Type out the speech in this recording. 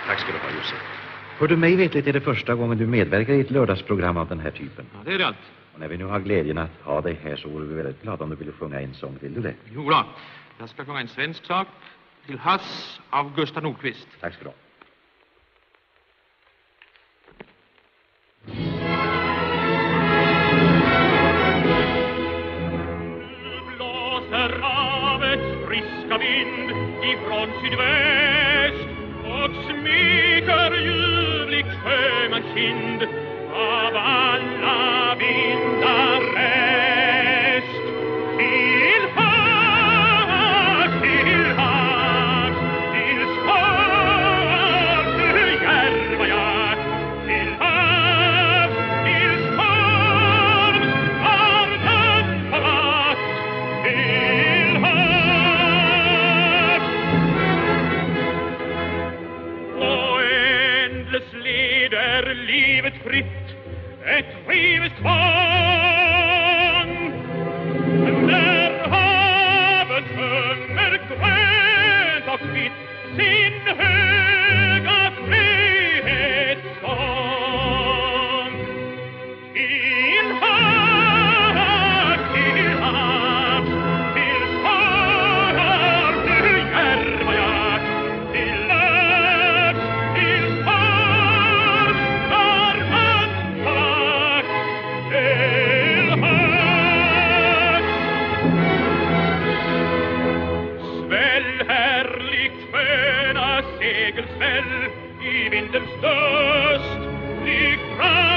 Tack ska du ha, Josef. För du mig vetligt är det första gången du medverkar i ett lördagsprogram av den här typen. Ja, det är det allt. Och när vi nu har glädjen att ha dig här så vore vi väldigt glada om du ville sjunga en sång. Vill du det? Jo då. Jag ska sjunga en svensk sak. Till havs av Gustav Nordqvist. Tack ska du ha. Blåser havets friska vind ifrån sydväst och smyger ljuvligt sjömans kind av alla vindar rest. Till havs, till havs, till storm, till järva jag, till havs, till storms, armen på vatt, till havs. Och ändlös leder livet fritt, ett rivets tvång. När havet sjunger grönt och vitt sin höga frihetssång. Till havs, till havs, till storm, till järva jag, till havs, till storm, stormen på vakt, till havs. Sväll härligt sköna segelsväll i vindens döst, flyg fram